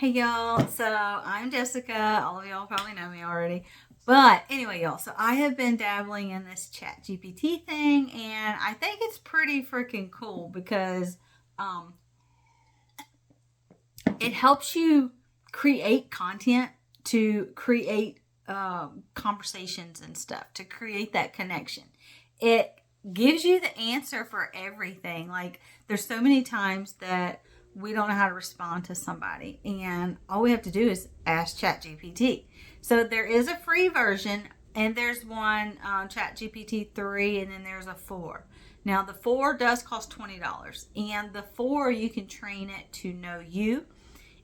Hey y'all, so I'm Jessica. All of y'all probably know me already. But anyway, y'all, so I have been dabbling in this chat GPT thing and I think it's pretty freaking cool because um, it helps you create content to create conversations and stuff, to create that connection. It gives you the answer for everything. Like, there's so many times that we don't know how to respond to somebody, and all we have to do is ask ChatGPT. So there is a free version, and there's one ChatGPT 3, and then there's a 4. Now the 4 does cost $20, and the 4 you can train it to know you.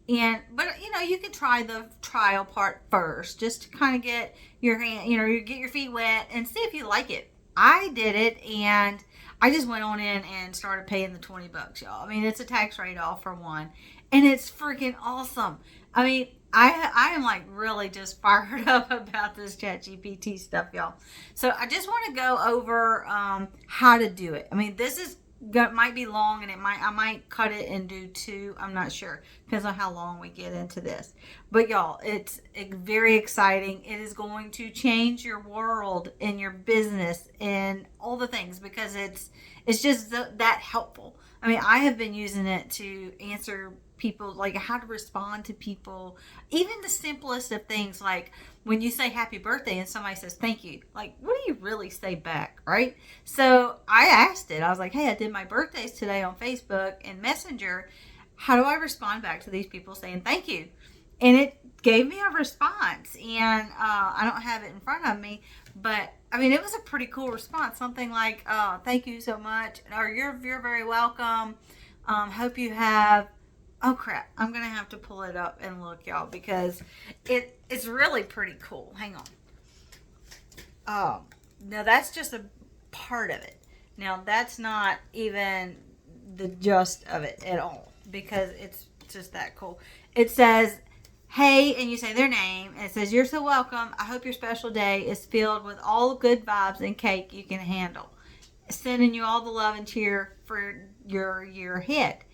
But you can try the trial part first, just to kind of get your hand, you get your feet wet and see if you like it. I did it, and I just went on in and started paying the $20, y'all. I mean, it's a tax write-off for one, and it's freaking awesome. I mean, I am like really just fired up about this chat GPT stuff, y'all. So I just want to go over how to do it. I mean, this is might be long, and I might cut it and do 2. I'm not sure. Depends on how long we get into this. But y'all, it's very exciting. It is going to change your world and your business and all the things, because it's just that helpful. I mean, I have been using it to answer people, like how to respond to people, even the simplest of things, like when you say happy birthday and somebody says thank you, like what do you really say back, right? So I asked it, I was like, hey, I did my birthdays today on Facebook and Messenger. How do I respond back to these people saying thank you? And it gave me a response, and I don't have it in front of me, but I mean, it was a pretty cool response. Something like, thank you so much, or you're very welcome. Hope you have. Oh crap! I'm gonna have to pull it up and look, y'all, because it's really pretty cool. Hang on. Now that's just a part of it. Now that's not even the gist of it at all, because it's just that cool. It says, hey, and you say their name, and it says, you're so welcome. I hope your special day is filled with all good vibes and cake you can handle. Sending you all the love and cheer for your year ahead.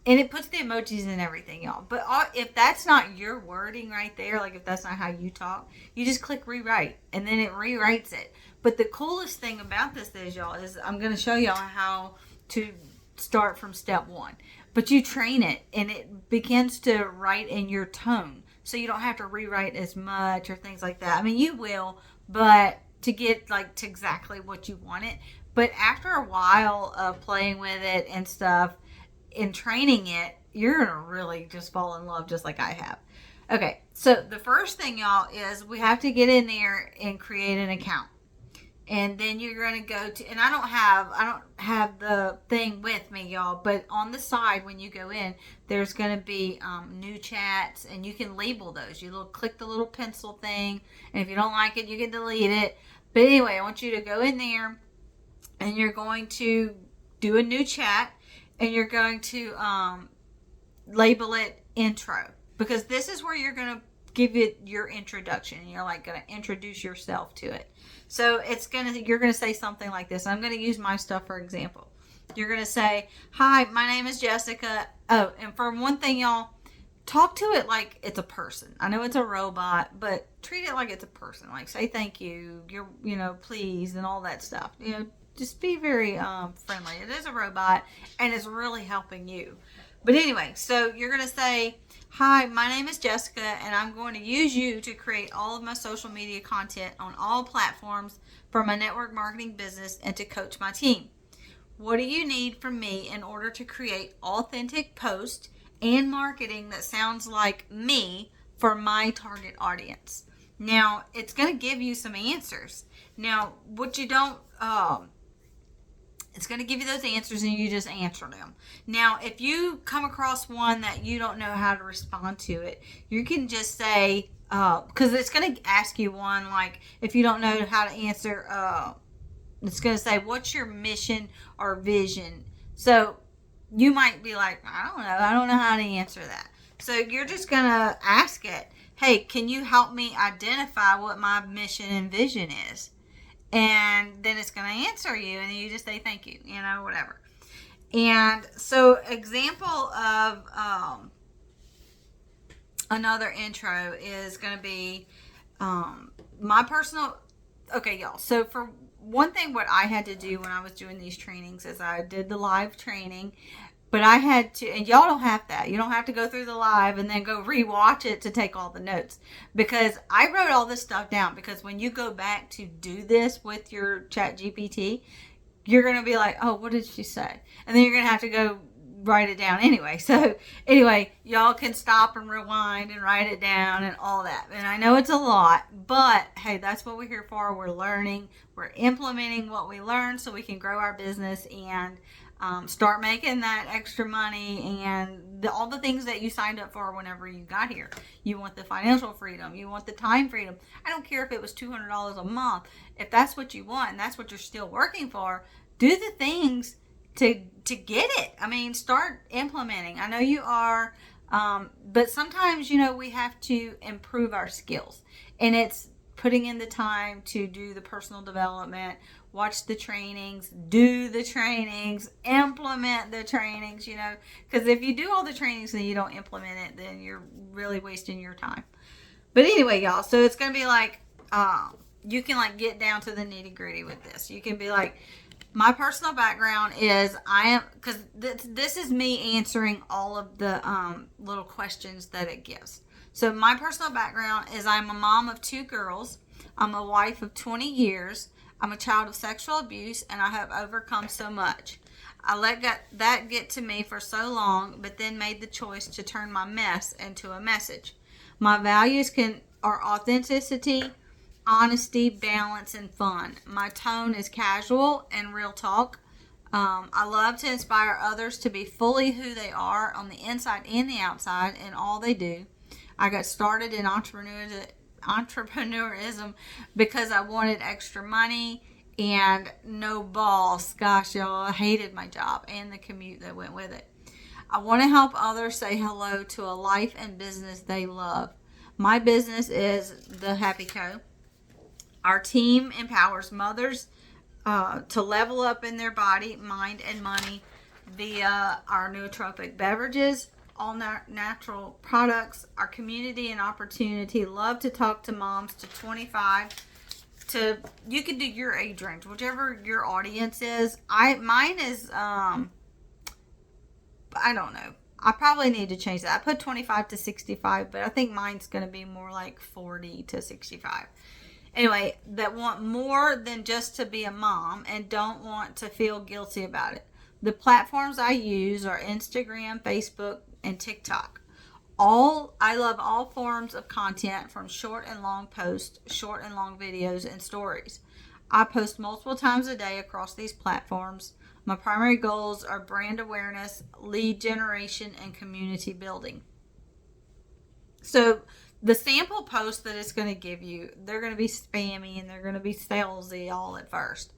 And it puts the emojis and everything, y'all. But if that's not your wording right there, like if that's not how you talk, you just click rewrite, and then it rewrites it. But the coolest thing about this is, y'all, is I'm going to show y'all how to start from step 1. But you train it, and it begins to write in your tone. So you don't have to rewrite as much or things like that. I mean, you will, but to get like to exactly what you want it. But after a while of playing with it and stuff, in training it, you're gonna really just fall in love, just like I have. Okay, so the first thing, y'all, is we have to get in there and create an account, and then you're gonna go to, and I don't have the thing with me, y'all, but on the side when you go in, there's gonna be new chats, and you can label those. You click the little pencil thing, and if you don't like it, you can delete it. But anyway, I want you to go in there, and you're going to do a new chat, and you're going to label it intro, because this is where you're going to give it your introduction. You're like going to introduce yourself to it. So you're going to say something like this. I'm going to use my stuff for example. You're going to say, hi, my name is Jessica. Oh, and for one thing, y'all, talk to it like it's a person. I know it's a robot, but treat it like it's a person. Like, say thank you, please, and all that stuff. Just be very friendly. It is a robot, and it's really helping you. But anyway, so you're going to say, hi, my name is Jessica, and I'm going to use you to create all of my social media content on all platforms for my network marketing business and to coach my team. What do you need from me in order to create authentic posts and marketing that sounds like me for my target audience? Now, it's going to give you some answers. Now, what you don't... it's going to give you those answers, and you just answer them. Now, if you come across one that you don't know how to respond to it, you can just say, because it's going to ask you one, like, if you don't know how to answer, it's going to say, what's your mission or vision? So you might be like, I don't know how to answer that. So you're just going to ask it, hey, can you help me identify what my mission and vision is? And then it's going to answer you, and you just say thank you, whatever. And so example of another intro is going to be my personal. Okay, y'all. So for one thing, what I had to do when I was doing these trainings is I did the live training, but I had to, and y'all don't have that. You don't have to go through the live and then go rewatch it to take all the notes, because I wrote all this stuff down, because when you go back to do this with your Chat GPT, you're going to be like, oh, what did she say? And then you're going to have to go write it down anyway. So anyway, y'all can stop and rewind and write it down and all that. And I know it's a lot, but hey, that's what we're here for. We're learning, we're implementing what we learned so we can grow our business and start making that extra money and all the things that you signed up for whenever you got here. You want the financial freedom, you want the time freedom. I don't care if it was $200 a month. If that's what you want and that's what you're still working for, do the things to get it. I mean, start implementing. I know you are, but sometimes, we have to improve our skills, and it's putting in the time to do the personal development, watch the trainings, do the trainings, implement the trainings, because if you do all the trainings and you don't implement it, then you're really wasting your time. But anyway, y'all, so it's going to be like, you can like get down to the nitty gritty with this. You can be like, my personal background is because this is me answering all of the little questions that it gives. So my personal background is I'm a mom of 2 girls. I'm a wife of 20 years. I'm a child of sexual abuse, and I have overcome so much. I let that get to me for so long, but then made the choice to turn my mess into a message. My values are authenticity, honesty, balance, and fun. My tone is casual and real talk. I love to inspire others to be fully who they are on the inside and the outside in all they do. I got started in entrepreneurism because I wanted extra money and no boss. Gosh, y'all, I hated my job and the commute that went with it. I want to help others say hello to a life and business they love. My business is The Happy Co. Our team empowers mothers to level up in their body, mind, and money via our nootropic beverages, all natural products. Our community and opportunity love to talk to moms to 25 to, you can do your age range, whichever your audience is. Mine is, I don't know. I probably need to change that. I put 25 to 65, but I think mine's going to be more like 40 to 65. Anyway, that want more than just to be a mom and don't want to feel guilty about it. The platforms I use are Instagram, Facebook, and TikTok. I love all forms of content, from short and long posts, short and long videos, and stories. I post multiple times a day across these platforms. My primary goals are brand awareness, lead generation, and community building. So the sample posts that it's going to give you, they're going to be spammy and they're going to be salesy all at first.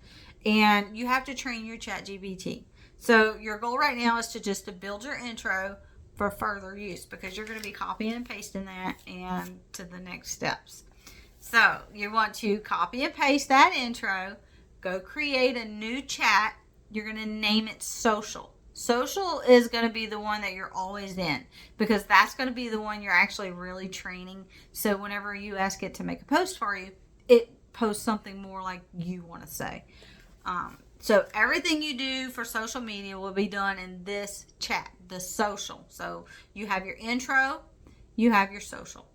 And you have to train your ChatGPT. So your goal right now is to build your intro for further use, because you're going to be copying and pasting that and to the next steps. So you want to copy and paste that intro, go create a new chat. You're going to name it Social. Social is going to be the one that you're always in, because that's going to be the one you're actually really training. So whenever you ask it to make a post for you, it posts something more like you want to say. So everything you do for social media will be done in this chat, the Social. So you have your intro, you have your social.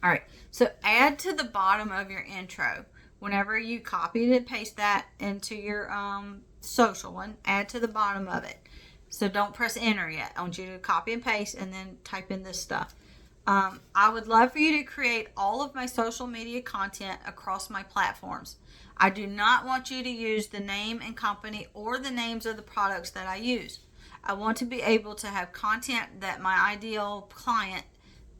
All right. So add to the bottom of your intro, whenever you copy and paste that into your social one, add to the bottom of it. So don't press enter yet. I want you to copy and paste and then type in this stuff. I would love for you to create all of my social media content across my platforms. I do not want you to use the name and company or the names of the products that I use. I want to be able to have content that my ideal client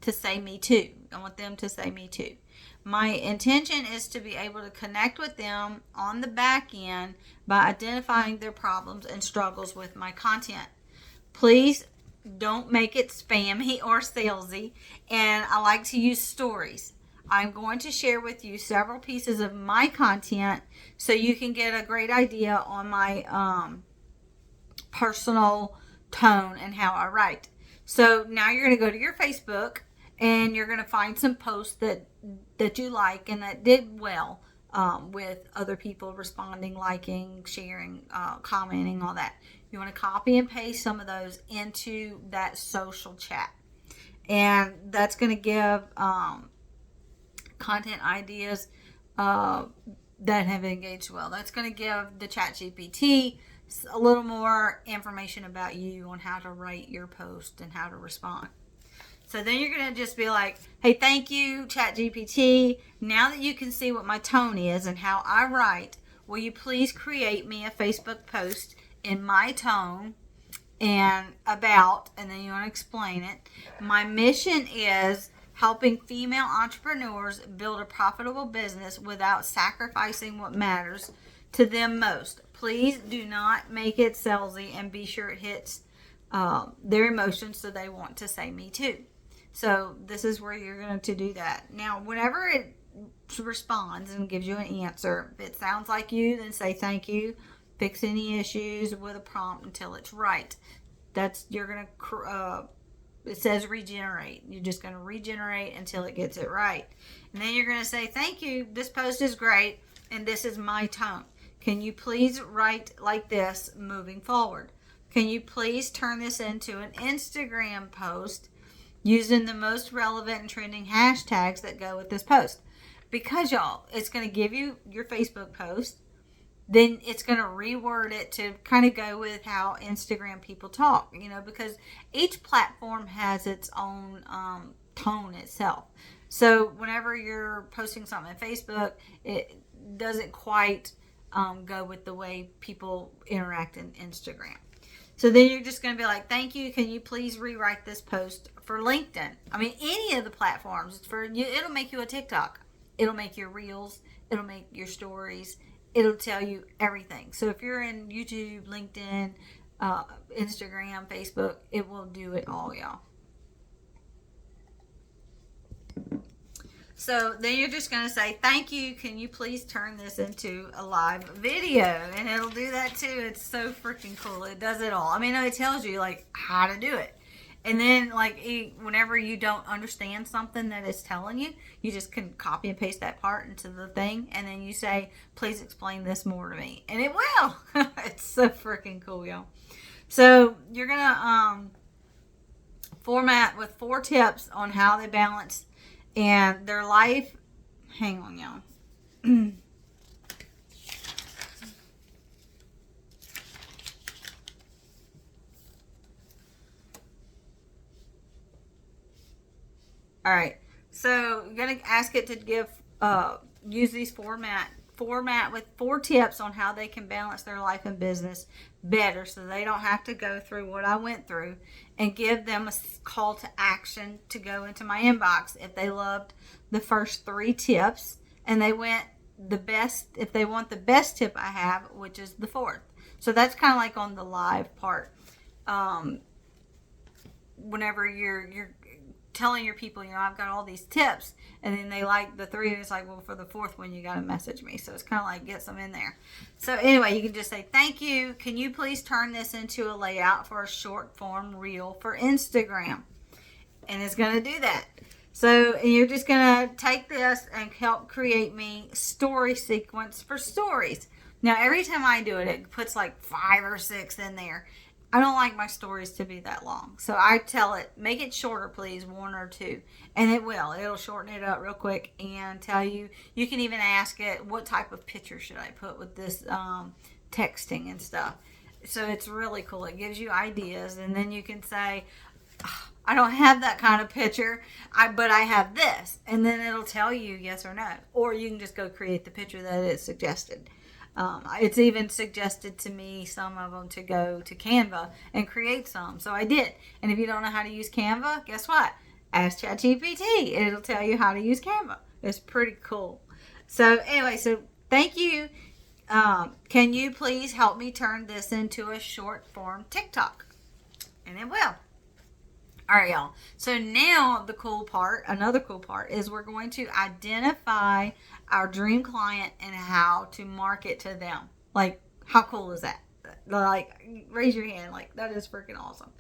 to say me too. I want them to say me too. My intention is to be able to connect with them on the back end by identifying their problems and struggles with my content. Please don't make it spammy or salesy, and I like to use stories. I'm going to share with you several pieces of my content so you can get a great idea on my personal tone and how I write. So now you're going to go to your Facebook, and you're going to find some posts that you like and that did well, with other people responding, liking, sharing, commenting, all that. You want to copy and paste some of those into that social chat. And that's going to give content ideas that have engaged well. That's going to give the ChatGPT a little more information about you on how to write your post and how to respond. So then you're going to just be like, hey, thank you, ChatGPT. Now that you can see what my tone is and how I write, will you please create me a Facebook post in my tone and then you want to explain it. My mission is helping female entrepreneurs build a profitable business without sacrificing what matters to them most. Please do not make it salesy, and be sure it hits their emotions so they want to say me too. So this is where you're going to do that. Now, whenever it responds and gives you an answer, if it sounds like you, then say thank you. Fix any issues with a prompt until it's right. You're going to, it says regenerate. You're just going to regenerate until it gets it right. And then you're going to say, thank you, this post is great, and this is my tone. Can you please write like this moving forward? Can you please turn this into an Instagram post using the most relevant and trending hashtags that go with this post? Because, y'all, it's going to give you your Facebook post. Then it's going to reword it to kind of go with how Instagram people talk, because each platform has its own tone itself. So whenever you're posting something on Facebook, it doesn't quite go with the way people interact in Instagram. So then you're just going to be like, thank you. Can you please rewrite this post for LinkedIn? I mean, any of the platforms. It'll make you a TikTok. It'll make your reels. It'll make your stories. It'll tell you everything. So if you're in YouTube, LinkedIn, Instagram, Facebook, it will do it all, y'all. So then you're just going to say, thank you. Can you please turn this into a live video? And it'll do that too. It's so freaking cool. It does it all. I mean, it tells you like how to do it. And then, like, whenever you don't understand something that it's telling you, you just can copy and paste that part into the thing. And then you say, please explain this more to me. And it will. It's so freaking cool, y'all. So you're going to format with 4 tips on how they balance and their life. Hang on, y'all. All right, so you're going to ask it to use these format with 4 tips on how they can balance their life and business better so they don't have to go through what I went through, and give them a call to action to go into my inbox if they loved the first 3 tips and they went if they want the best tip I have, which is the 4th. So that's kind of like on the live part. Whenever you're telling your people, I've got all these tips, and then they like the 3, and it's like, well, for the 4th one, you got to message me. So it's kind of like get some in there. So anyway, you can just say, thank you. Can you please turn this into a layout for a short form reel for Instagram? And it's going to do that. So you're just going to take this and help create me story sequence for stories. Now, every time I do it, it puts like 5 or 6 in there. I don't like my stories to be that long. So I tell it, make it shorter, please, 1 or 2. And it will. It'll shorten it up real quick and tell you. You can even ask it, what type of picture should I put with this texting and stuff. So it's really cool. It gives you ideas. And then you can say, I don't have that kind of picture, but I have this. And then it'll tell you yes or no. Or you can just go create the picture that it suggested. It's even suggested to me, some of them, to go to Canva and create some. So I did. And if you don't know how to use Canva, guess what? Ask ChatGPT. It'll tell you how to use Canva. It's pretty cool. So anyway, so thank you. Can you please help me turn this into a short form TikTok? And it will. All right, y'all. So now another cool part is we're going to identify our dream client and how to market to them. Like, how cool is that? Like, raise your hand. Like, that is freaking awesome.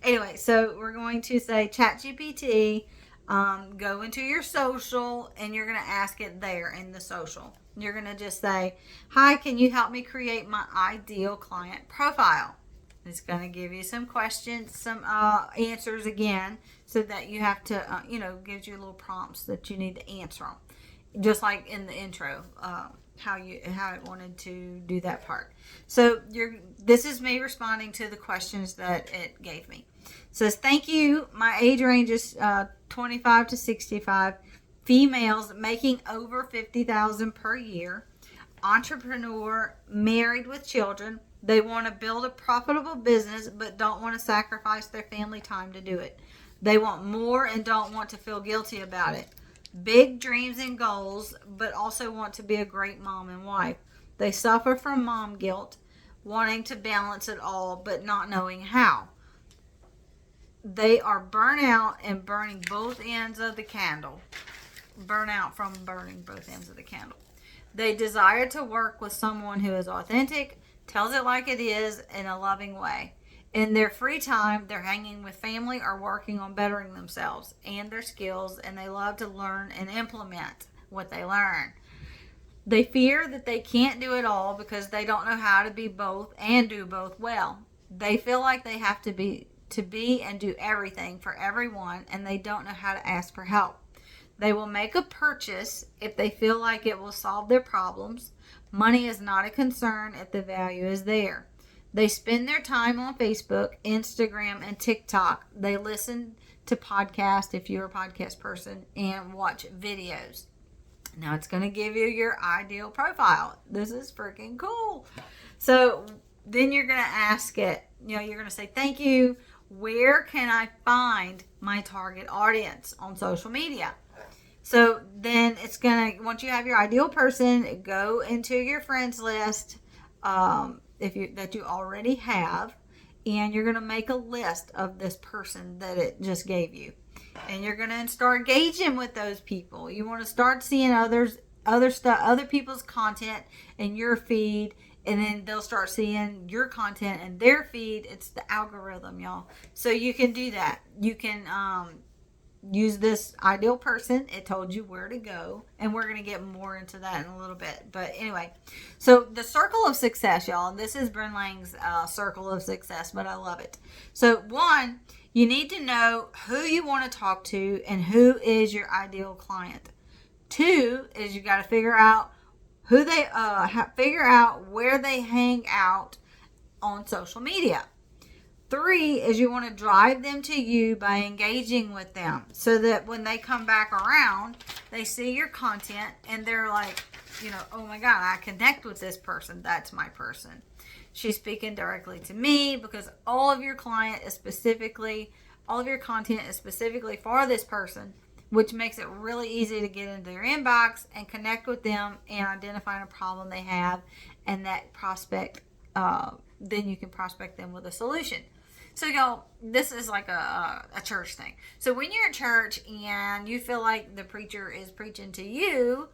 Anyway, so we're going to say, ChatGPT, Go into your social and you're going to ask it there in the social. You're going to just say, hi, can you help me create my ideal client profile? It's going to give you some questions, some answers again, so that you have to, gives you little prompts that you need to answer them. Just like in the intro, how it wanted to do that part. So this is me responding to the questions that it gave me. It says, thank you. My age range is 25 to 65. Females making over $50,000 per year. Entrepreneur, married with children. They want to build a profitable business but don't want to sacrifice their family time to do it. They want more and don't want to feel guilty about it. Big dreams and goals, but also want to be a great mom and wife. They suffer from mom guilt, wanting to balance it all, but not knowing how. They are burnout and burning both ends of the candle. Burnout from burning both ends of the candle. They desire to work with someone who is authentic, tells it like it is in a loving way. In their free time, they're hanging with family or working on bettering themselves and their skills, and they love to learn and implement what they learn. They fear that they can't do it all because they don't know how to be both and do both well. They feel like they have to be and do everything for everyone, and they don't know how to ask for help. They will make a purchase if they feel like it will solve their problems. Money is not a concern if the value is there. They spend their time on Facebook, Instagram, and TikTok. They listen to podcasts if you're a podcast person and watch videos. Now it's going to give you your ideal profile. This is freaking cool. So then you're going to ask it, you're going to say, thank you. Where can I find my target audience on social media? So then it's going to, once you have your ideal person, go into your friends list, that you already have, and you're going to make a list of this person that it just gave you, and you're going to start engaging with those people. You want to start seeing other people's content in your feed, and then they'll start seeing your content in their feed. It's the algorithm, y'all. So you can do that. You can use this ideal person. It told you where to go, and we're going to get more into that in a little bit. But anyway, so the circle of success, y'all. This is Bryn Lang's circle of success, but I love it. So one, you need to know who you want to talk to and who is your ideal client. Two is you got to figure out who they figure out where they hang out on social media. 3 is you want to drive them to you by engaging with them so that when they come back around, they see your content and they're like, oh my God, I connect with this person. That's my person. She's speaking directly to me because all of your content is specifically for this person, which makes it really easy to get into their inbox and connect with them and identify a problem they have, and that prospect, then you can prospect them with a solution. So y'all, this is like a church thing. So when you're at church and you feel like the preacher is preaching to you,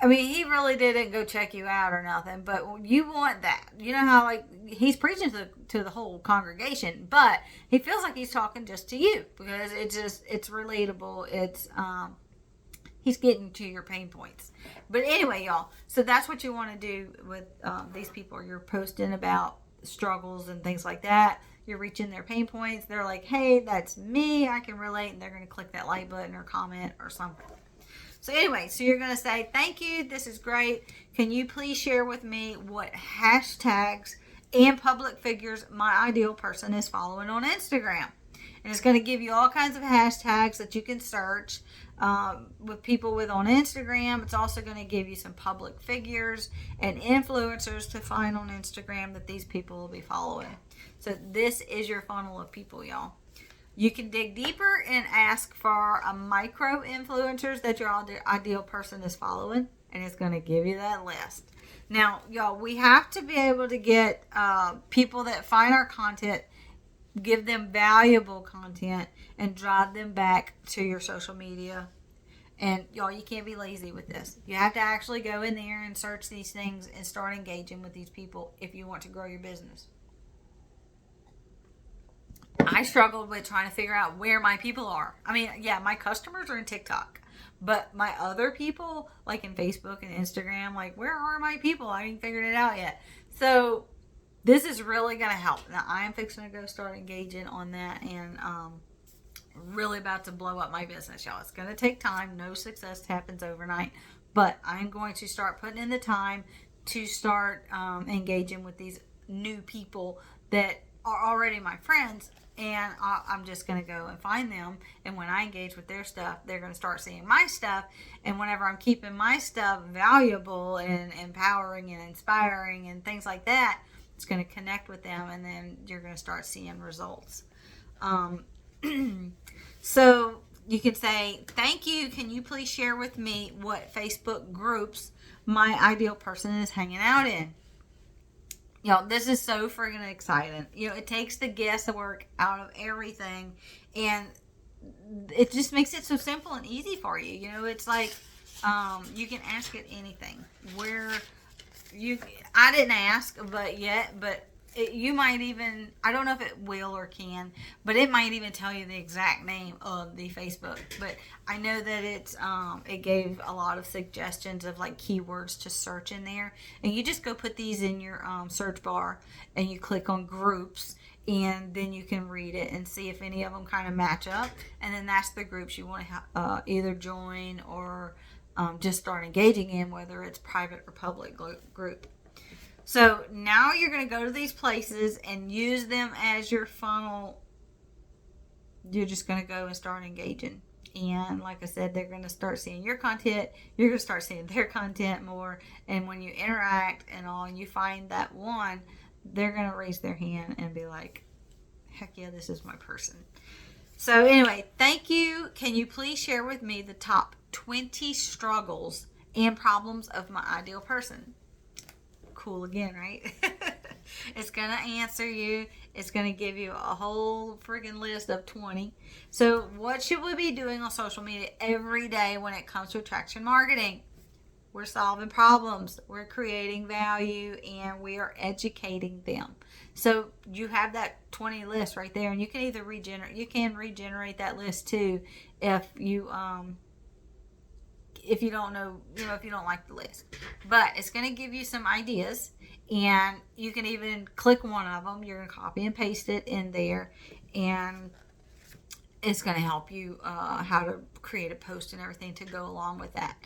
I mean, he really didn't go check you out or nothing, but you want that. You know how like he's preaching to the whole congregation, but he feels like he's talking just to you because it's relatable. It's he's getting to your pain points. But anyway, y'all, so that's what you want to do with these people. You're posting about struggles and things like that. You're reaching their pain points. They're like, hey, that's me. I can relate. And they're going to click that like button or comment or something. So anyway, so you're going to say, thank you. This is great. Can you please share with me what hashtags and public figures my ideal person is following on Instagram? And it's going to give you all kinds of hashtags that you can search with people with on Instagram. It's also going to give you some public figures and influencers to find on Instagram that these people will be following. So this is your funnel of people, y'all. You can dig deeper and ask for a micro influencers that your ideal person is following, and it's going to give you that list. Now, y'all, we have to be able to get people that find our content, give them valuable content, and drive them back to your social media. And y'all, you can't be lazy with this. You have to actually go in there and search these things and start engaging with these people if you want to grow your business. I struggled with trying to figure out where my people are. I mean, yeah, my customers are in TikTok, but my other people, like in Facebook and Instagram, like, where are my people? I haven't figured it out yet. So this is really going to help. Now, I am fixing to go start engaging on that, and really about to blow up my business, y'all. It's going to take time. No success happens overnight, but I'm going to start putting in the time to start engaging with these new people that are already my friends, and I'm just going to go and find them, and when I engage with their stuff, they're going to start seeing my stuff, and whenever I'm keeping my stuff valuable and empowering and inspiring and things like that, it's going to connect with them, and then you're going to start seeing results. So you can say, thank you. Can you please share with me what Facebook groups my ideal person is hanging out in? This is so friggin' exciting. It takes the guesswork out of everything, and it just makes it so simple and easy for you. It's like you can ask it anything. I didn't ask, but you might even, I don't know if it will or can, but it might even tell you the exact name of the Facebook. But I know that it gave a lot of suggestions of like keywords to search in there, and you just go put these in your search bar, and you click on groups, and then you can read it and see if any of them kind of match up, and then that's the groups you want to either join or just start engaging in, whether it's private or public group. So now you're going to go to these places and use them as your funnel. You're just going to go and start engaging. And like I said, they're going to start seeing your content. You're going to start seeing their content more. And when you interact and all, and you find that one, they're going to raise their hand and be like, heck yeah, this is my person. So anyway, thank you. Can you please share with me the top 20 struggles and problems of my ideal person? Cool again, right? It's going to answer you. It's going to give you a whole freaking list of 20. So what should we be doing on social media every day when it comes to attraction marketing? We're solving problems. We're creating value, and we are educating them. So you have that 20 list right there, and you can either regenerate that list too if you don't know, if you don't like the list. But it's going to give you some ideas, and you can even click one of them. You're going to copy and paste it in there, and it's going to help you how to create a post and everything to go along with that.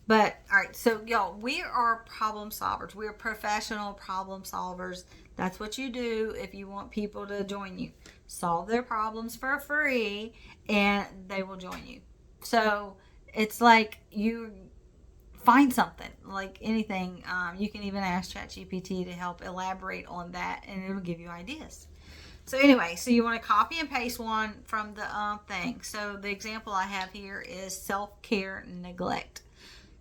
But, all right, so, y'all, we are problem solvers. We are professional problem solvers. That's what you do if you want people to join you. Solve their problems for free, and they will join you. So it's like you find something, like anything. You can even ask ChatGPT to help elaborate on that, and it'll give you ideas. So anyway, so you want to copy and paste one from the thing. So the example I have here is self-care neglect.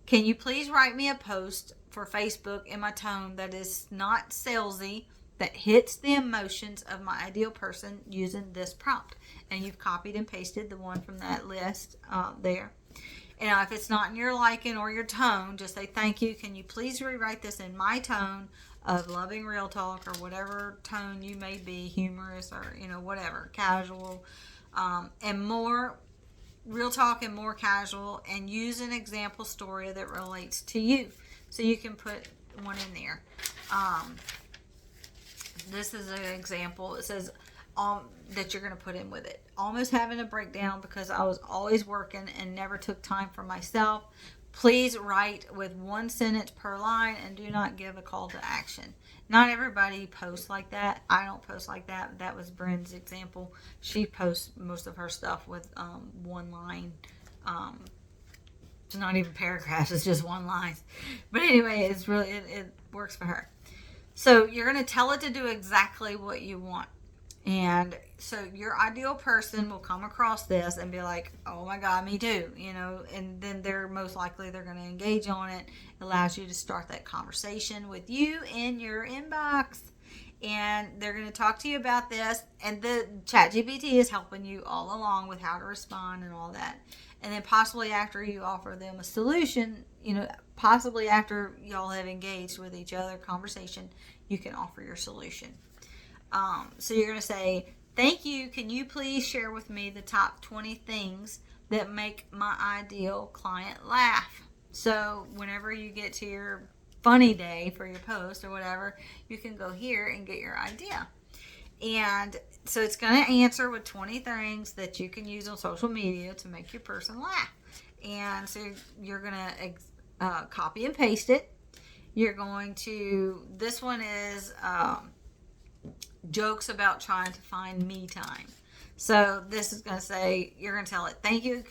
Can you please write me a post for Facebook in my tone that is not salesy, that hits the emotions of my ideal person using this prompt? And you've copied and pasted the one from that list there. And if it's not in your liking or your tone, just say, thank you. Can you please rewrite this in my tone of loving real talk, or whatever tone you may be, humorous or, whatever, casual, and more real talk and more casual, and use an example story that relates to you. So you can put one in there. This is an example. It says that you're going to put in with it. Almost having a breakdown because I was always working and never took time for myself. Please write with one sentence per line and do not give a call to action. Not everybody posts like that. I don't post like that. That was Bryn's example. She posts most of her stuff with one line. It's not even paragraphs. It's just one line. But anyway, it's really it works for her. So you're going to tell it to do exactly what you want. And so your ideal person will come across this and be like, oh my God, me too, and then they're going to engage on it. It allows you to start that conversation with you in your inbox, and they're going to talk to you about this, and the ChatGPT is helping you all along with how to respond and all that. And then possibly after you offer them a solution, possibly after y'all have engaged with each other, conversation, you can offer your solution. So you're going to say, thank you. Can you please share with me the top 20 things that make my ideal client laugh? So whenever you get to your funny day for your post or whatever, you can go here and get your idea. And so it's going to answer with 20 things that you can use on social media to make your person laugh. And so you're going to copy and paste it. You're going to, this one is jokes about trying to find me time. So this is going to say, you're going to tell it, thank you.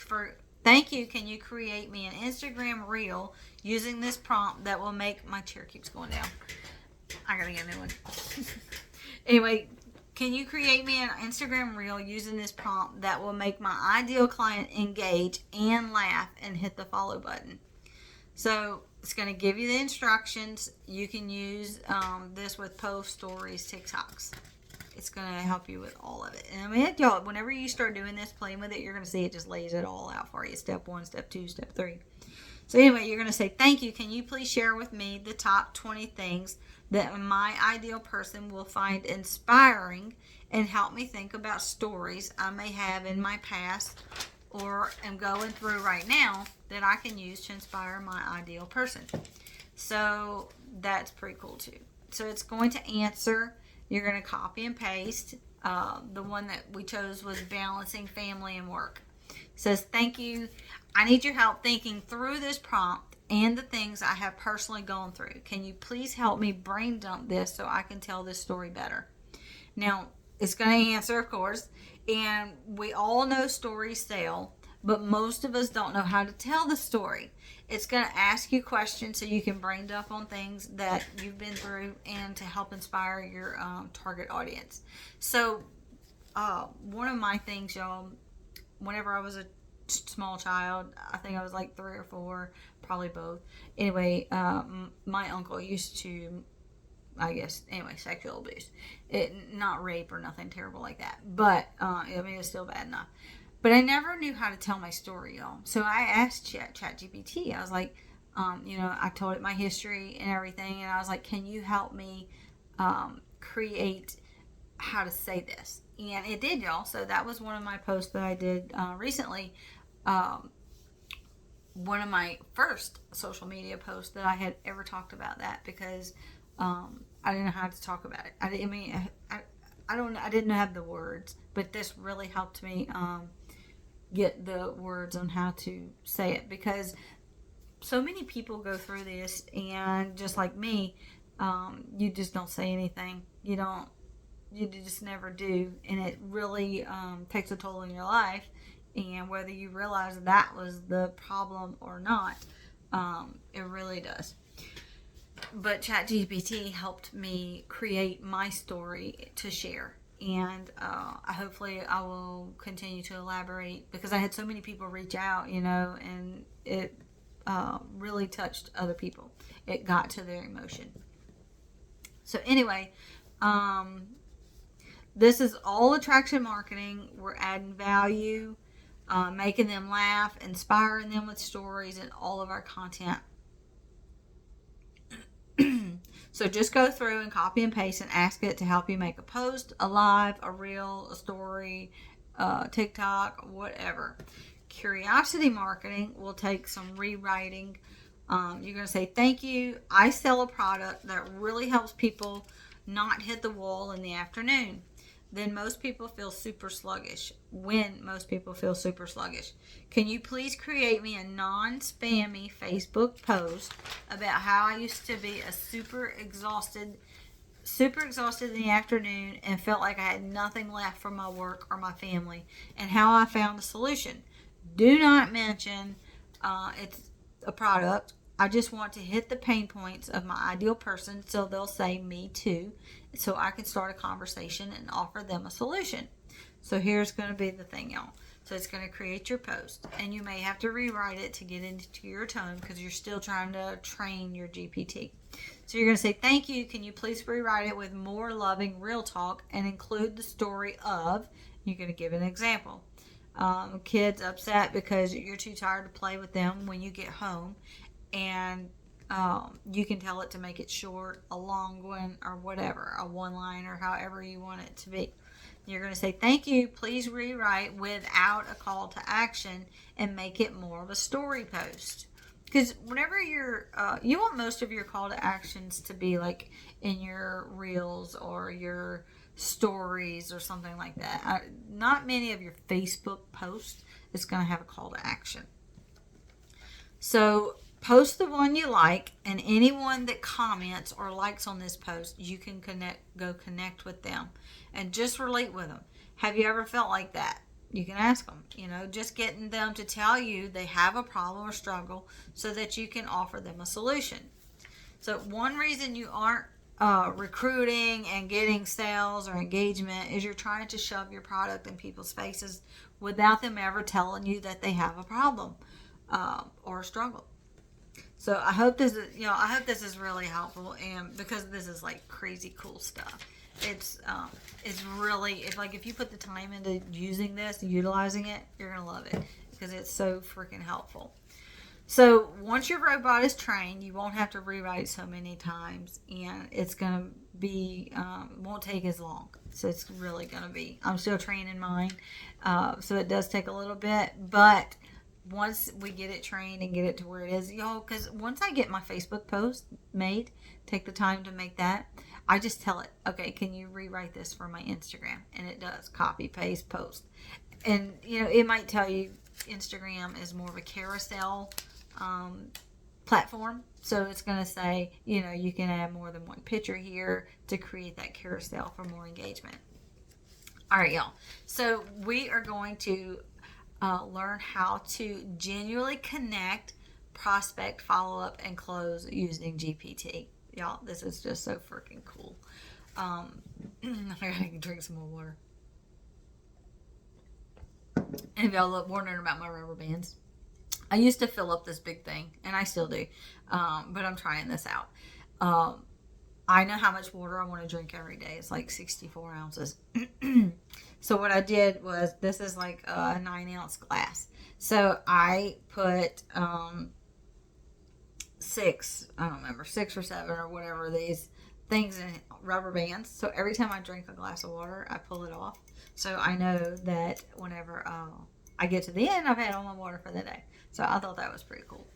Can you create me an Instagram reel using this prompt that will make my chair keeps going down? I got to get a new one. Anyway, can you create me an Instagram reel using this prompt that will make my ideal client engage and laugh and hit the follow button? So it's going to give you the instructions. You can use this with post, stories, TikToks. It's going to help you with all of it. And I mean, y'all, whenever you start doing this, playing with it, you're going to see it just lays it all out for you. Step 1, step 2, step 3. So anyway, you're going to say, thank you. Can you please share with me the top 20 things that my ideal person will find inspiring and help me think about stories I may have in my past or am going through right now that I can use to inspire my ideal person. So that's pretty cool too. So it's going to answer. You're going to copy and paste. The one that we chose was balancing family and work. It says, thank you. I need your help thinking through this prompt and the things I have personally gone through. Can you please help me brain dump this so I can tell this story better? Now, it's going to answer, of course, and we all know stories sell, but most of us don't know how to tell the story. It's going to ask you questions so you can brain dump on things that you've been through and to help inspire your target audience. So, one of my things, y'all, whenever I was a small child, I think I was like 3 or 4, probably both. Anyway, my uncle used to, I guess, anyway, sexual abuse. Not rape or nothing terrible like that, but I mean, it's still bad enough. But I never knew how to tell my story, y'all. So I asked ChatGPT. I was like, I told it my history and everything, and I was like, can you help me create how to say this? And it did, y'all. So that was one of my posts that I did recently. One of my first social media posts that I had ever talked about that, because I didn't know how to talk about it. I didn't have the words, but this really helped me get the words on how to say it, because so many people go through this, and just like me, you just don't say anything. You just never do, and it really takes a toll on your life. And whether you realize that was the problem or not, it really does. But ChatGPT helped me create my story to share. And hopefully I will continue to elaborate, because I had so many people reach out, and it really touched other people. It got to their emotion. So anyway, this is all attraction marketing. We're adding value, making them laugh, inspiring them with stories in all of our content. So just go through and copy and paste and ask it to help you make a post, a live, a reel, a story, TikTok, whatever. Curiosity marketing will take some rewriting. You're going to say, thank you. I sell a product that really helps people not hit the wall in the afternoon. When most people feel super sluggish. Can you please create me a non-spammy Facebook post about how I used to be super exhausted in the afternoon and felt like I had nothing left for my work or my family, and how I found a solution? Do not mention it's a product. I just want to hit the pain points of my ideal person so they'll say me too, so I can start a conversation and offer them a solution. So here's going to be the thing, y'all. So it's going to create your post, and you may have to rewrite it to get into your tone, because you're still trying to train your GPT. So you're going to say, thank you. Can you please rewrite it with more loving real talk and include the story of, you're going to give an example. Kids upset because you're too tired to play with them when you get home, and you can tell it to make it short, a long one, or whatever, a one line, or however you want it to be. You're going to say, thank you, please rewrite without a call to action and make it more of a story post. Because whenever you want most of your call to actions to be like in your reels or your stories or something like that. Not many of your Facebook posts is going to have a call to action. So post the one you like, and anyone that comments or likes on this post, you can go connect with them and just relate with them. Have you ever felt like that? You can ask them, just getting them to tell you they have a problem or struggle so that you can offer them a solution. So one reason you aren't recruiting and getting sales or engagement is you're trying to shove your product in people's faces without them ever telling you that they have a problem or a struggle. So I hope this is really helpful, and because this is like crazy cool stuff. It's really, if you put the time into using this and utilizing it, you're gonna love it because it's so freaking helpful. So once your robot is trained, you won't have to rewrite so many times, and it's gonna be won't take as long. So it's really gonna be. I'm still training mine, so it does take a little bit, but once we get it trained and get it to where it is, because once I get my Facebook post made, take the time to make that, I just tell it, okay, can you rewrite this for my Instagram? And it does, copy, paste, post. And, it might tell you Instagram is more of a carousel platform. So it's going to say, you can add more than one picture here to create that carousel for more engagement. All right, y'all. So we are going to learn how to genuinely connect, prospect, follow up, and close using GPT. Y'all, this is just so freaking cool. I gotta drink some more water. And if y'all look wondering about my rubber bands, I used to fill up this big thing, and I still do, but I'm trying this out. I know how much water I want to drink every day. It's like 64 ounces. So what I did was, this is like a 9-ounce glass. So I put 6 or 7 or whatever these things in rubber bands. So every time I drink a glass of water, I pull it off. So I know that whenever I get to the end, I've had all my water for the day. So I thought that was pretty cool.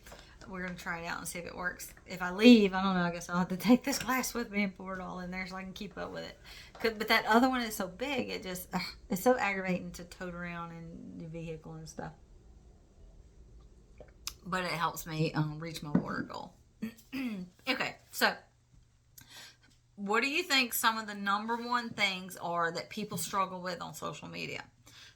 We're going to try it out and see if it works. If I leave, I don't know, I guess I'll have to take this glass with me and pour it all in there so I can keep up with it. But that other one is so big, it's so aggravating to tote around in the vehicle and stuff. But it helps me reach my water goal. Okay, so what do you think some of the number one things are that people struggle with on social media?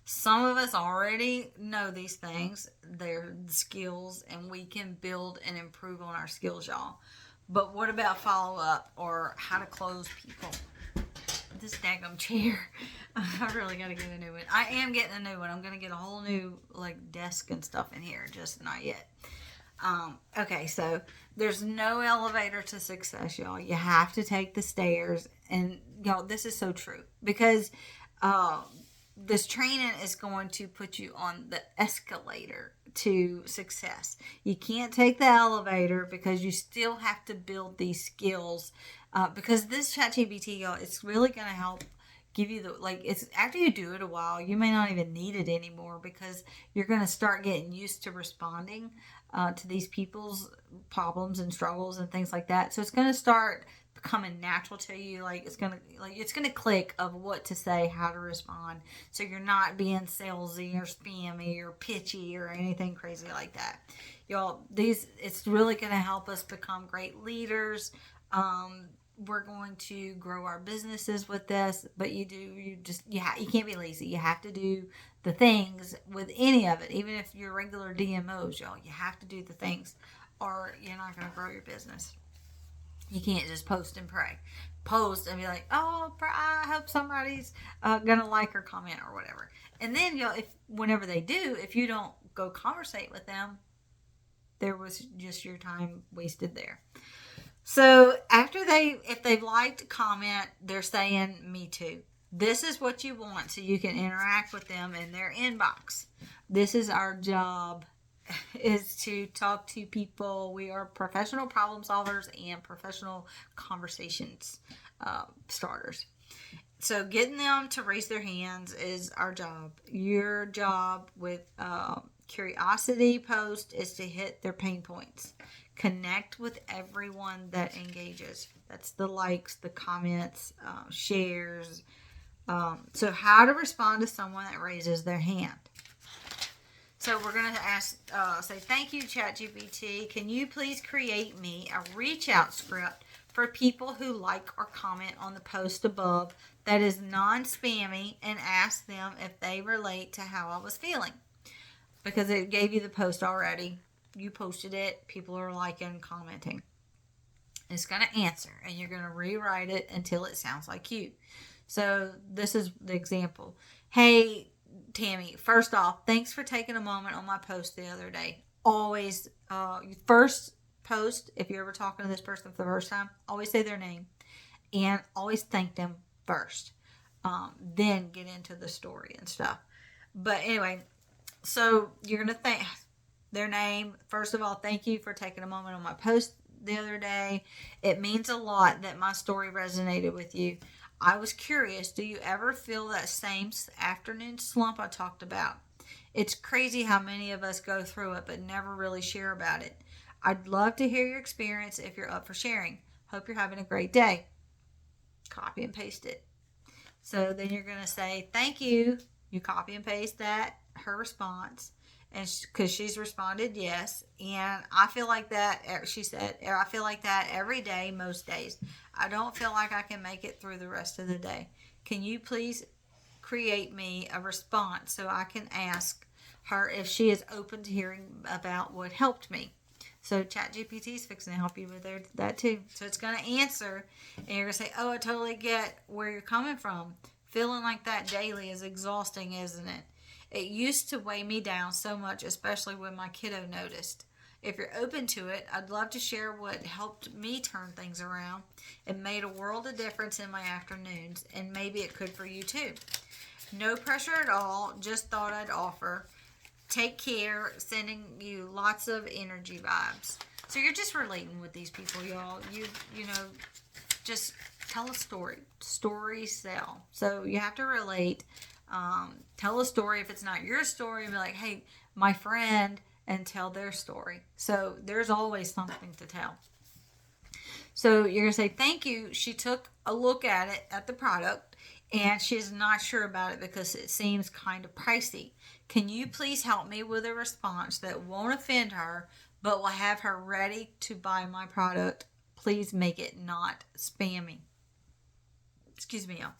Some of us already know these things. They're skills, and we can build and improve on our skills, y'all. But what about follow-up or how to close people? This daggum chair. I really got to get a new one. I am getting a new one. I'm going to get a whole new desk and stuff in here. Just not yet. Okay, so there's no elevator to success, y'all. You have to take the stairs. And, y'all, this is so true. Because this training is going to put you on the escalator to success. You can't take the elevator because you still have to build these skills. Because this ChatGPT, y'all, it's really going to help give you it's after you do it a while, you may not even need it anymore because you're going to start getting used to responding to these people's problems and struggles and things like that. So it's going to start becoming natural to you. It's gonna click of what to say, how to respond, so you're not being salesy or spammy or pitchy or anything crazy like that. Y'all, it's really gonna help us become great leaders. We're going to grow our businesses with this, but you can't be lazy. You have to do the things with any of it, even if you're regular DMOs, y'all. You have to do the things, or you're not going to grow your business. You can't just post and pray. Post and be like, oh, I hope somebody's going to like or comment or whatever. And then, whenever they do, if you don't go conversate with them, there was just your time wasted there. So if they've liked, comment, they're saying me too. This is what you want so you can interact with them in their inbox. This is our job, is to talk to people. We are professional problem solvers and professional conversations starters. So getting them to raise their hands is our job. Your job with Curiosity Post is to hit their pain points. Connect with everyone that engages. That's the likes, the comments, shares. So how to respond to someone that raises their hand. So we're going to say, thank you, ChatGPT. Can you please create me a reach out script for people who like or comment on the post above that is non-spammy, and ask them if they relate to how I was feeling? Because it gave you the post already. You posted it. People are liking, commenting. It's going to answer, and you're going to rewrite it until it sounds like you. So this is the example. Hey, Tammy, first off, thanks for taking a moment on my post the other day. Always, first post, if you're ever talking to this person for the first time, always say their name and always thank them first. Then get into the story and stuff. But anyway, so you're going to thank their name. First of all, thank you for taking a moment on my post the other day. It means a lot that my story resonated with you. I was curious, do you ever feel that same afternoon slump I talked about? It's crazy how many of us go through it but never really share about it. I'd love to hear your experience if you're up for sharing. Hope you're having a great day. Copy and paste it. So then you're going to say, thank you. You copy and paste that, her response. And because she's responded yes, and I feel like that, she said, I feel like that every day, most days. I don't feel like I can make it through the rest of the day. Can you please create me a response so I can ask her if she is open to hearing about what helped me? So ChatGPT is fixing to help you with that too. So it's going to answer, and you're going to say, oh, I totally get where you're coming from. Feeling like that daily is exhausting, isn't it? It used to weigh me down so much, especially when my kiddo noticed. If you're open to it, I'd love to share what helped me turn things around. It made a world of difference in my afternoons, and maybe it could for you too. No pressure at all, just thought I'd offer. Take care, sending you lots of energy vibes. So you're just relating with these people, y'all. You know, just tell a story. Stories sell. So you have to relate. Tell a story. If it's not your story, be like, hey, my friend, and tell their story. So there's always something to tell. So you're going to say, thank you. She took a look at it, at the product, and she's not sure about it because it seems kind of pricey. Can you please help me with a response that won't offend her, but will have her ready to buy my product? Please make it not spammy. Excuse me, y'all.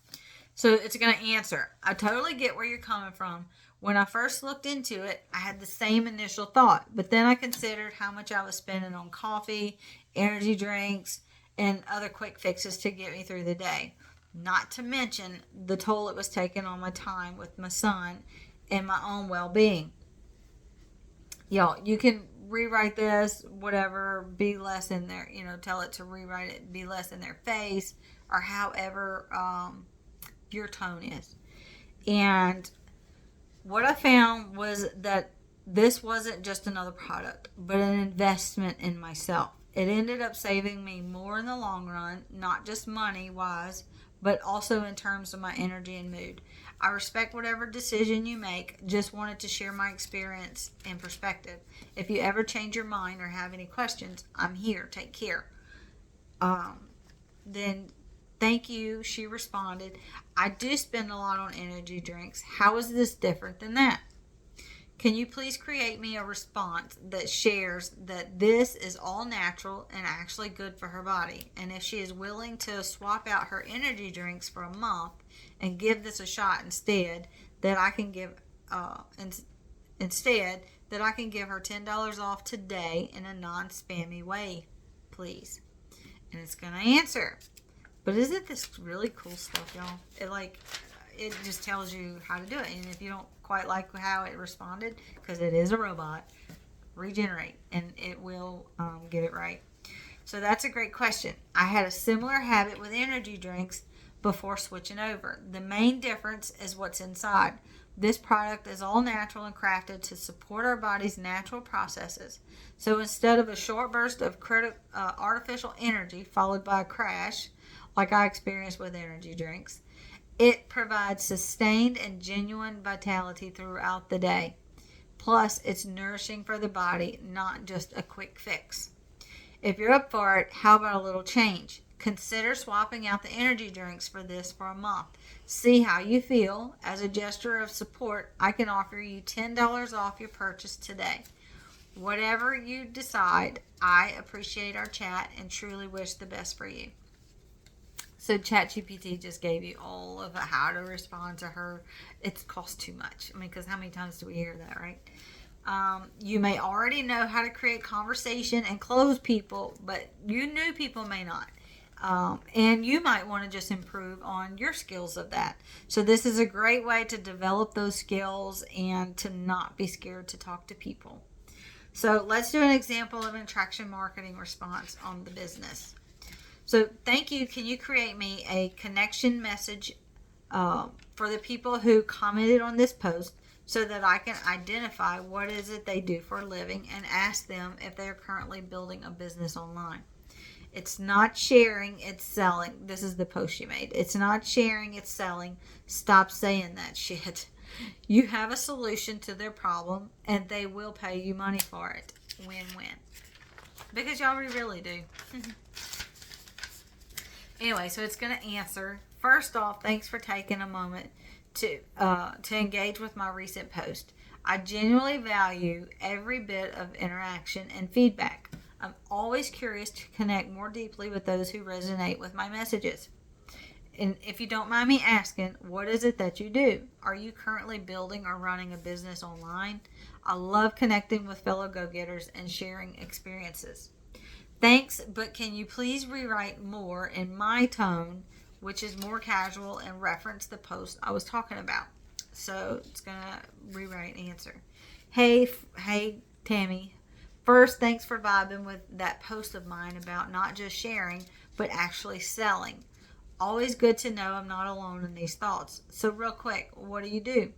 So it's going to answer. I totally get where you're coming from. When I first looked into it, I had the same initial thought, but then I considered how much I was spending on coffee, energy drinks, and other quick fixes to get me through the day. Not to mention the toll it was taking on my time with my son and my own well-being. Y'all, you can rewrite this, whatever, be less in their, tell it to rewrite it, be less in their face, or however your tone is. And what I found was that this wasn't just another product, but an investment in myself. It ended up saving me more in the long run, not just money-wise, but also in terms of my energy and mood. I respect whatever decision you make. Just wanted to share my experience and perspective. If you ever change your mind or have any questions, I'm here. Take care. Then thank you, she responded. I do spend a lot on energy drinks. How is this different than that? Can you please create me a response that shares that this is all natural and actually good for her body? And if she is willing to swap out her energy drinks for a month and give this a shot instead, that I can give her $10 off today in a non-spammy way, please. And it's gonna answer. But isn't this really cool stuff, y'all? It just tells you how to do it. And if you don't quite like how it responded, because it is a robot, regenerate, and it will get it right. So that's a great question. I had a similar habit with energy drinks before switching over. The main difference is what's inside. This product is all natural and crafted to support our body's natural processes. So instead of a short burst of artificial energy followed by a crash, like I experienced with energy drinks, It provides sustained and genuine vitality throughout the day. Plus, it's nourishing for the body, not just a quick fix. If you're up for it, how about a little change? Consider swapping out the energy drinks for this for a month. See how you feel. As a gesture of support, I can offer you $10 off your purchase today. Whatever you decide, I appreciate our chat and truly wish the best for you. So ChatGPT just gave you all of how to respond to her. It's cost too much. I mean, because how many times do we hear that, right? You may already know how to create conversation and close people, but you new people may not. And you might want to just improve on your skills of that. So this is a great way to develop those skills and to not be scared to talk to people. So let's do an example of an attraction marketing response on the business. So thank you. Can you create me a connection message for the people who commented on this post so that I can identify what is it they do for a living and ask them if they're currently building a business online? It's not sharing, it's selling. This is the post you made. It's not sharing, it's selling. Stop saying that shit. You have a solution to their problem and they will pay you money for it. Win-win. Because y'all really do. Anyway, so it's going to answer. First off, thanks for taking a moment to engage with my recent post. I genuinely value every bit of interaction and feedback. I'm always curious to connect more deeply with those who resonate with my messages. And if you don't mind me asking, what is it that you do? Are you currently building or running a business online? I love connecting with fellow go-getters and sharing experiences. Thanks, but can you please rewrite more in my tone, which is more casual, and reference the post I was talking about? So it's going to rewrite answer. Hey, Tammy. First, thanks for vibing with that post of mine about not just sharing, but actually selling. Always good to know I'm not alone in these thoughts. So real quick, what do?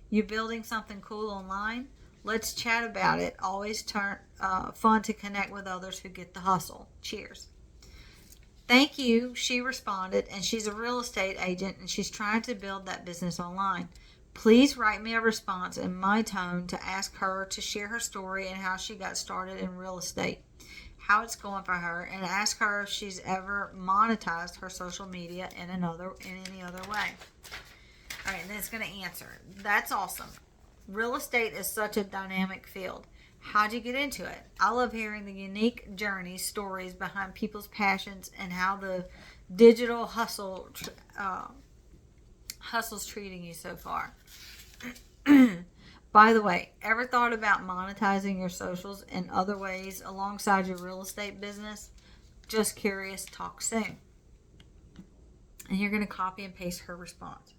You building something cool online? Let's chat about it. Always fun to connect with others who get the hustle. Cheers. Thank you, she responded, and she's a real estate agent and she's trying to build that business online. Please write me a response in my tone to ask her to share her story and how she got started in real estate, how it's going for her, and ask her if she's ever monetized her social media in any other way. All right, and then it's going to answer. That's awesome. Real estate is such a dynamic field. How'd you get into it? I love hearing the unique journeys, stories behind people's passions and how the digital hustle's treating you so far. By the way, ever thought about monetizing your socials in other ways alongside your real estate business? Just curious. Talk soon. And you're going to copy and paste her response.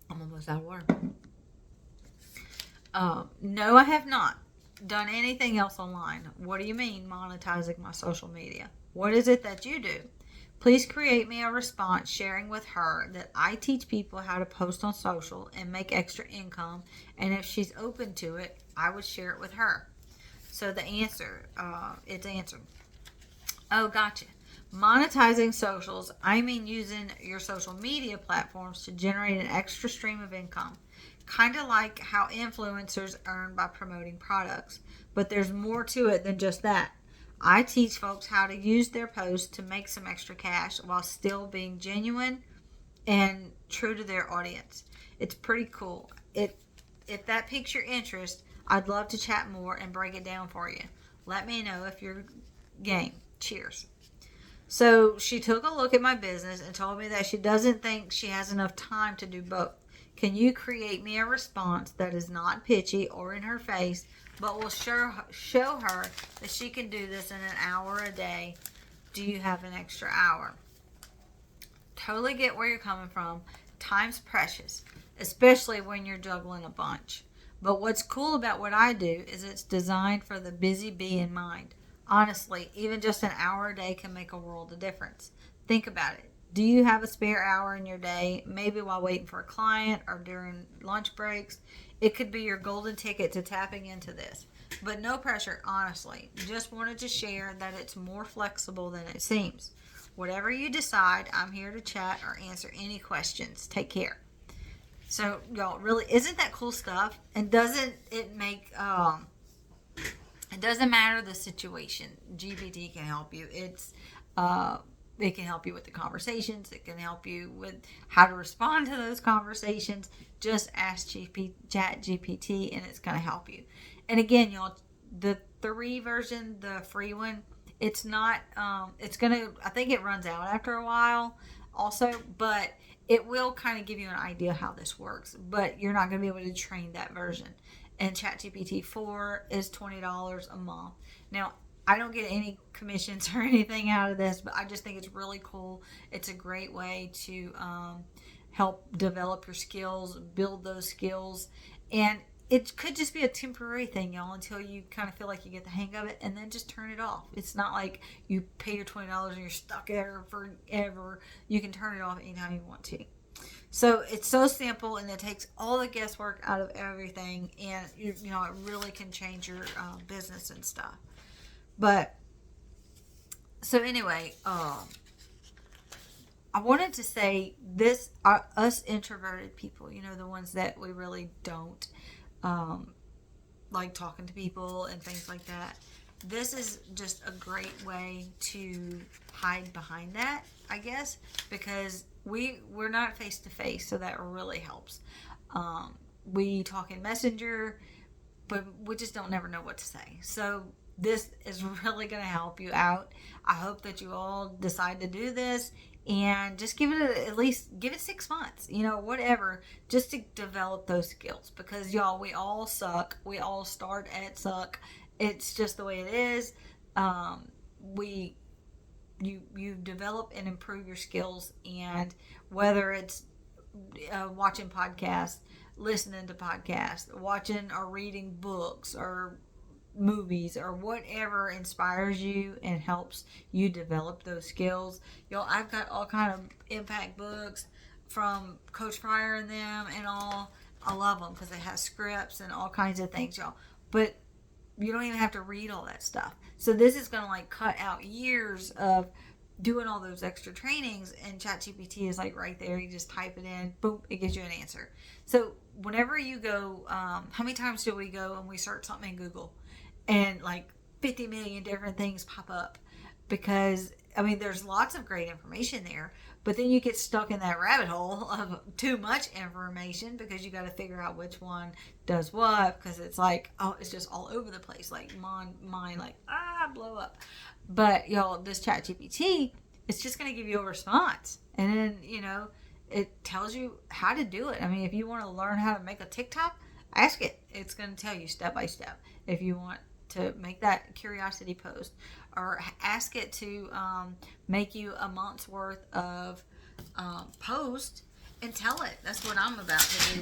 I'm almost out of words. No, I have not done anything else online. What do you mean monetizing my social media? What is it that you do? Please create me a response sharing with her that I teach people how to post on social and make extra income, and if she's open to it, I would share it with her. So the answer, it's answered. Oh, gotcha. Monetizing socials, I mean using your social media platforms to generate an extra stream of income. Kind of like how influencers earn by promoting products. But there's more to it than just that. I teach folks how to use their posts to make some extra cash while still being genuine and true to their audience. It's pretty cool. If that piques your interest, I'd love to chat more and break it down for you. Let me know if you're game. Cheers. So she took a look at my business and told me that she doesn't think she has enough time to do both. Can you create me a response that is not pitchy or in her face, but will show her that she can do this in an hour a day? Do you have an extra hour? Totally get where you're coming from. Time's precious, especially when you're juggling a bunch. But what's cool about what I do is it's designed for the busy bee in mind. Honestly, even just an hour a day can make a world of difference. Think about it. Do you have a spare hour in your day, maybe while waiting for a client or during lunch breaks? It could be your golden ticket to tapping into this. But no pressure, honestly. Just wanted to share that it's more flexible than it seems. whatever you decide, I'm here to chat or answer any questions. Take care. So, y'all, really, isn't that cool stuff? And doesn't it make, it doesn't matter the situation. GPT can help you. It can help you with the conversations. It can help you with how to respond to those conversations. Just ask Chat GPT, and it's going to help you. And again, y'all, the 3 version, the free one, it's not. It's gonna. I think it runs out after a while, also, but it will kind of give you an idea how this works. But you're not going to be able to train that version. And ChatGPT 4 is $20 a month. Now, I don't get any commissions or anything out of this, but I just think it's really cool. It's a great way to help develop your skills, build those skills. And it could just be a temporary thing, y'all, until you kind of feel like you get the hang of it, and then just turn it off. It's not like you pay your $20 and you're stuck there forever. You can turn it off anytime you want to. So it's so simple, and it takes all the guesswork out of everything, and you know, it really can change your business and stuff. But so anyway, I wanted to say this: us introverted people, you know, the ones that we really don't like talking to people and things like that. This is just a great way to hide behind that, I guess, because we're not face to face, so that really helps. We talk in Messenger, but we just don't never know what to say. So this is really going to help you out. I hope that you all decide to do this and just give it at least 6 months, you know, whatever, just to develop those skills, because y'all, we all suck. We all start at suck. It's just the way it is. You develop and improve your skills, and whether it's watching podcasts, listening to podcasts, watching or reading books or movies, or whatever inspires you and helps you develop those skills. Y'all, I've got all kind of impact books from Coach Pryor and them and all. I love them because they have scripts and all kinds of things, y'all. But you don't even have to read all that stuff. So this is going to like cut out years of doing all those extra trainings, and ChatGPT is like right there. You just type it in, boom, it gives you an answer. So whenever you go, how many times do we go and we search something in Google and like 50 million different things pop up? Because, I mean, there's lots of great information there, but then you get stuck in that rabbit hole of too much information, because you got to figure out which one does what, because it's like, oh, it's just all over the place. Like mine like, blow up. But y'all, this ChatGPT, it's just going to give you a response. And then, you know, it tells you how to do it. I mean, if you want to learn how to make a TikTok, ask it. It's going to tell you step by step. If you want to make that curiosity post, or ask it to make you a month's worth of post, and tell it. That's what I'm about to do.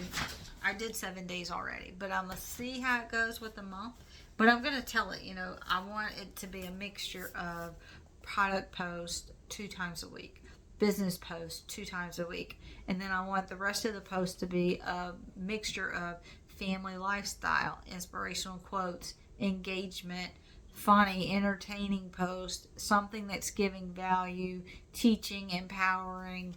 I did 7 days already, but I'm going to see how it goes with the month. But I'm going to tell it, you know, I want it to be a mixture of product posts 2 times a week, business posts 2 times a week, and then I want the rest of the posts to be a mixture of family lifestyle, inspirational quotes, engagement, funny, entertaining posts, something that's giving value, teaching, empowering,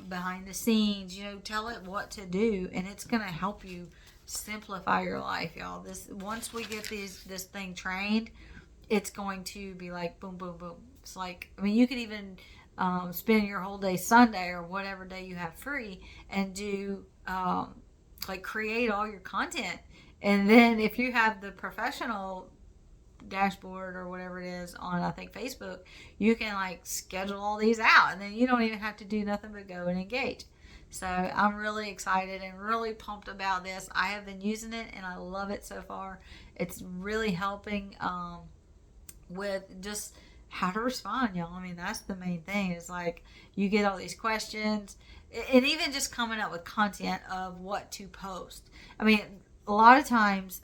behind the scenes. You know, tell it what to do, and it's going to help you simplify your life, y'all. Once we get this thing trained, it's going to be like boom, boom, boom. It's like, I mean, you could even spend your whole day Sunday or whatever day you have free and do like create all your content. And then if you have the professional dashboard or whatever it is on, I think, Facebook, you can like schedule all these out, and then you don't even have to do nothing but go and engage. So I'm really excited and really pumped about this. I have been using it and I love it so far. It's really helping with just how to respond, y'all. I mean, that's the main thing. Is like you get all these questions, and even just coming up with content of what to post. I mean, a lot of times,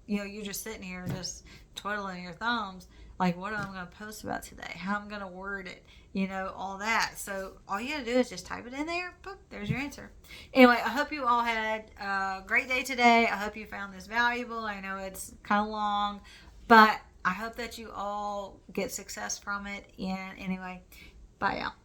you know, you're just sitting here just twiddling your thumbs, like, what am I going to post about today? How am I going to word it? You know, all that. So all you got to do is just type it in there. Boop, there's your answer. Anyway, I hope you all had a great day today. I hope you found this valuable. I know it's kind of long, but I hope that you all get success from it. And anyway, Bye, y'all.